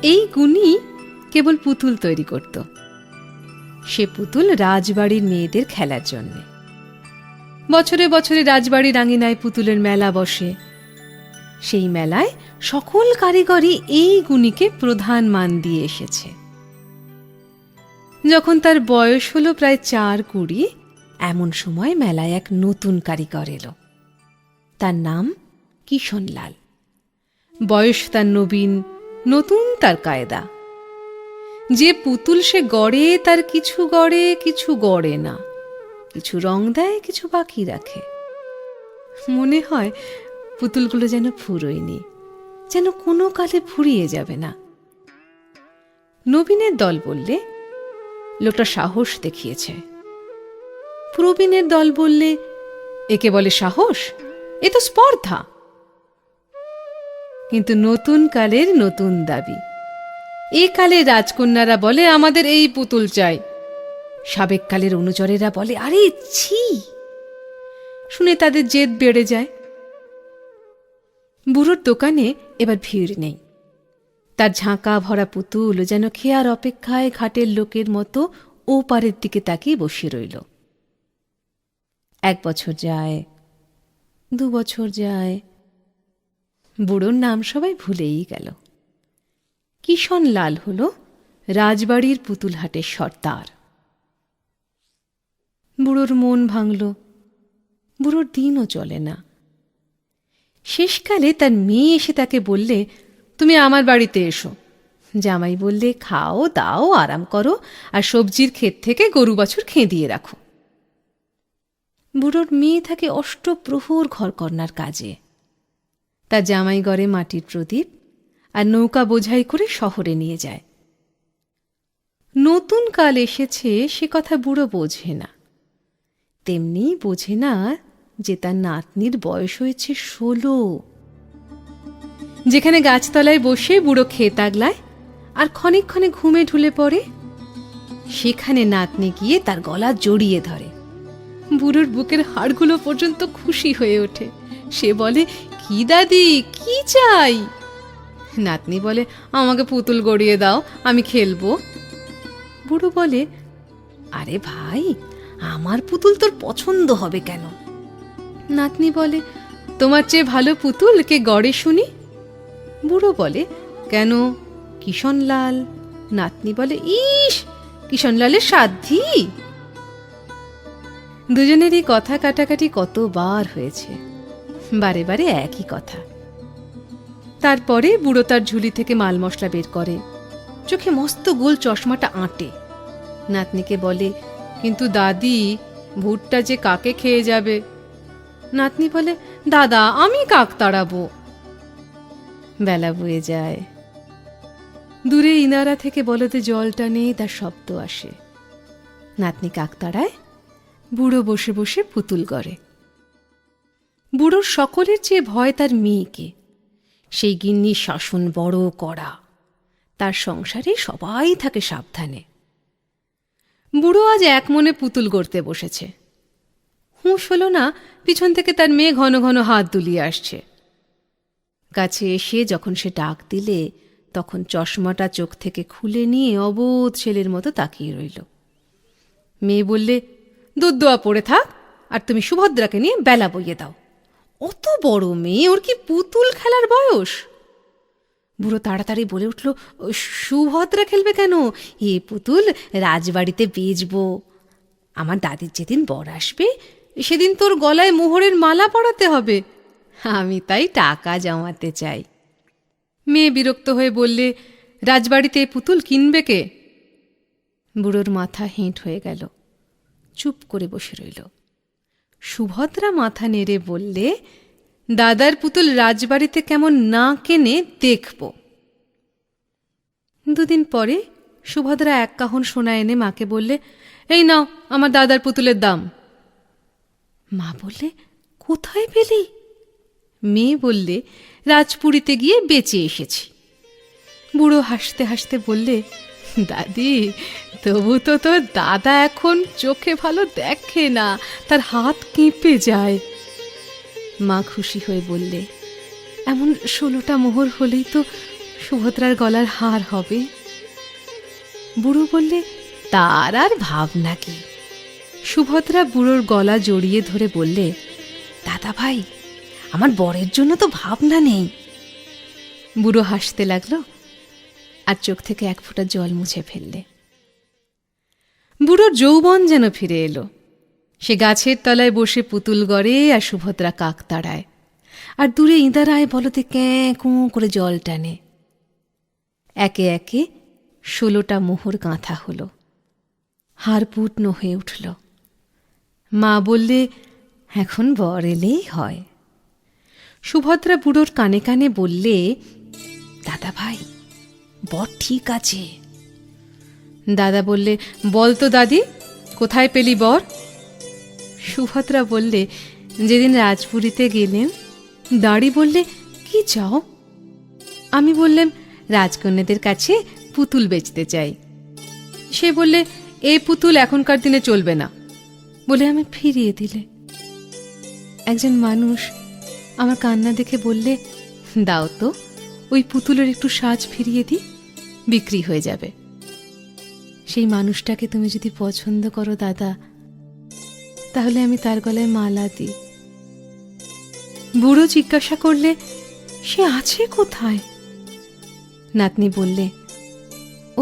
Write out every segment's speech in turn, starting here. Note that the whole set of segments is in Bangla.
এই গুণী কেবল পুতুল তৈরি করত। সে পুতুল রাজবাড়ির মেয়েদের খেলার জন্য। বছরে বছরে রাজবাড়ির আঙিনায় পুতুলের মেলা বসে। সেই মেলায় সকল কারিগরই এই গুণীকে প্রধান মান দিয়ে এসেছে। যখন তার বয়স হলো প্রায় 4-20, এমন সময় মেলায় এক নতুন কারিগর এলো। তার নাম কিশনলাল। বয়স তার নবীন, নতুন তার কায়দা। যে পুতুল সে গড়ে তার কিছু গড়ে, কিছু গড়ে না, কিছু রং দেয়, কিছু বাকি রাখে। মনে হয় পুতুলগুলো যেন ফুরোয়নি, যেন কোনো কালে ফুরিয়ে যাবে না। নবীনের দল বললে লোকটা সাহস দেখিয়েছে। প্রবীণের দল বললে একে বলে সাহস, এ তো স্পর্ধা। কিন্তু নতুন কালের নতুন দাবি। এ কালে রাজকন্যারা বলে আমাদের এই পুতুল চাই, সাবেক কালের অনুচরেরা বলে আরে ছি। শুনে তাদের জেদ বেড়ে যায়। বুড়োর দোকানে এবার ভিড় নেই। তার ঝাঁকা ভরা পুতুল যেন খেয়ার অপেক্ষায় ঘাটের লোকের মতো ও পারের দিকে তাকিয়ে বসে রইল। 1 বছর যায়, 2 বছর যায়, বুড়োর নাম সবাই ভুলেই গেল। কিশনলাল হল রাজবাড়ির পুতুলহাটের সর্দার। বুড়োর মন ভাঙল। বুড়োর দিনও চলে না। শেষকালে তার মেয়ে এসে তাকে বললে তুমি আমার বাড়িতে এসো। জামাই বললে খাও দাও, আরাম করো, আর সবজির ক্ষেত থেকে গরু বাছুর খেঁদিয়ে রাখো। বুড়োর মেয়ে থাকে অষ্টপ্রহর ঘরকন্নার কাজে। তার জামাই গড়ে মাটির প্রদীপ আর নৌকা বোঝাই করে শহরে নিয়ে যায়। নতুন কাল এসেছে সে কথা বুড়ো বোঝে না। তেমনি বোঝে না যে তার নাতনির বয়স হয়েছে 16। যেখানে গাছতলায় বসে বুড়ো খেত আগলায় আর ক্ষণিক ক্ষণে ঘুমে ঢুলে পড়ে, সেখানে নাতনি গিয়ে তার গলা জড়িয়ে ধরে। বুড়োর বুকের হাড়গুলো পর্যন্ত খুশি হয়ে ওঠে। সে বলে কি দাদি, কি চাই? নাতনি বলে আমাকে পুতুল গড়িয়ে দাও, আমি খেলবো। বুড়ো বলে আরে ভাই, আমার পুতুল তোর পছন্দ হবে কেন? নাতনি বলে তোমার চেয়ে ভালো পুতুল কে গড়ে শুনি? বুড়ো বলে কেন, কিশনলাল। নাতনি বলে ইস, কিশনলালের সাধ্যি। দুজনেরই কথা কাটাকাটি কতবার হয়েছে, বারে বারে একই কথা। তারপরে বুড়ো তার ঝুলি থেকে মাল মশলা বের করে, চোখে মস্ত গোল চশমাটা আঁটে। নাতনিকে বলে কিন্তু দাদি, ভুট্টা যে কাকে খেয়ে যাবে? নাতনি বলে দাদা, আমি কাক তাড়াবো। বেলা বয়ে যায়। দূরে ইনারা থেকে বলতে জল টানে, তার শব্দ আসে। নাতনি কাক তাড়ায়, বুড়ো বসে বসে পুতুল গড়ে। বুড়োর সকলের চেয়ে ভয় তার মেয়েকে। সেই গিন্নির শাসন বড় কড়া, তার সংসারে সবাই থাকে সাবধানে। বুড়ো আজ এক মনে পুতুল গড়তে বসেছে। হুঁশ হল না, পিছন থেকে তার মেয়ে ঘন ঘন হাত দুলিয়ে আসছে। কাছে এসে যখন সে ডাক দিলে, তখন চশমাটা চোখ থেকে খুলে নিয়ে অবোধ ছেলের মতো তাকিয়ে রইল। মেয়ে বললে দুধ দোয়া পড়ে থাক, আর তুমি সুভদ্রাকে নিয়ে বেলা বইয়ে দাও। অত বড় মেয়ে, ওর কি পুতুল খেলার বয়স? বুড়ো তাড়াতাড়ি বলে উঠল সুভদ্রা খেলবে কেন? এ পুতুল রাজবাড়িতে বেচবো। আমার দাদির যেদিন বর আসবে, সেদিন তোর গলায় মোহরের মালা পরাতে হবে। আমি তাই টাকা জমাতে চাই। মেয়ে বিরক্ত হয়ে বললে রাজবাড়িতে পুতুল কিনবে কে? বুড়োর মাথা হেঁট হয়ে গেল, চুপ করে বসে রইল। সুভদ্রা মাথা নেড়ে বললে দাদার পুতুল রাজবাড়িতে কেমন না কেনে দেখব। 2 দিন পরে সুভদ্রা 1 কাহন সোনা এনে মাকে বললে এই নাও আমার দাদার পুতুলের দাম। মা বললে কোথায় পেলি? মেয়ে বললে রাজপুরীতে গিয়ে বেচে এসেছি। বুড়ো হাসতে হাসতে বললে দাদি, তবু তো তোর দাদা এখন চোখে ভালো দেখে না, তার হাত কেঁপে যায়। মা খুশি হয়ে বললে এমন 16টা মোহর হলেই তো সুভদ্রার গলার হার হবে। বুড়ো বললে, তার আর ভাবনা কি। সুভদ্রা বুড়োর গলা জড়িয়ে ধরে বললে, দাদা ভাই, আমার বরের জন্য তো ভাবনা নেই। বুড়ো হাসতে লাগলো আর চোখ থেকে এক ফোঁটা জল মুছে ফেললে। বুড়োর যৌবন যেন ফিরে এলো। সে গাছের তলায় বসে পুতুল গড়ে আর সুভদ্রা কাক তাড়ায়, আর দূরে ইঁদারায় বলতে ক্যাঁ কুঁ করে জল টানে। একে একে 16টা মোহর গাঁথা হলো। হাড় পূর্ণ হয়ে উঠল। মা বললে, এখন বর এলেই হয়। সুভদ্রা বুড়োর কানে কানে বললে, দাদা ভাই, বর ঠিক আছে। দাদা বললে, বল তো দাদি, কোথায় পেলি বর? সুভদ্রা বললে, যেদিন রাজপুরীতে গেলেন। দাঁড়ি বললে, কি চাও? আমি বললাম, রাজকন্যাদের কাছে পুতুল বেচতে চাই। সে বললে, এই পুতুল এখনকার দিনে চলবে না, বলে আমি ফিরিয়ে দিলে। একজন মানুষ আমার কান্না দেখে বললে, দাও তো, ওই পুতুলের একটু সাজ ফিরিয়ে দিই, বিক্রি হয়ে যাবে। সেই মানুষটাকে তুমি যদি পছন্দ করো দাদা, তাহলে আমি তার গলায় মালা দিই। বুড়ো জিজ্ঞাসা করলে, সে আছে কোথায়? নাতনি বললে,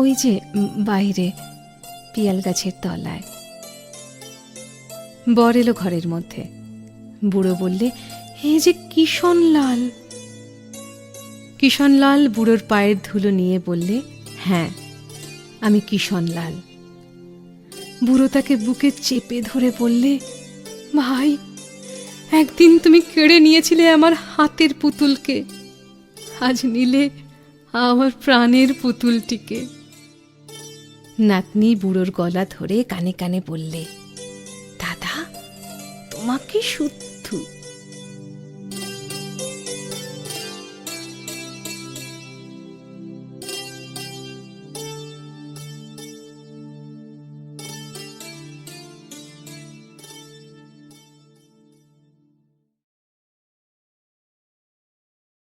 ওই যে বাইরে পিয়াল গাছের তলায়। বর এলো ঘরের মধ্যে। বুড়ো বললে, এই যে কিষণলাল। কিষণলাল বুড়োর পায়ের ধুলো নিয়ে বললে, হ্যাঁ, আমি কিষণলাল। বুড়ো তাকে বুকে চেপে ধরে বললে, ভাই, একদিন তুমি কেড়ে নিয়েছিলে আমার হাতের পুতুলকে, আজ নিলে আমার প্রাণের পুতুলটিকে। নাতনি বুড়োর গলা ধরে কানে কানে বললে, দাদা, তোমাকে শুদ্ধ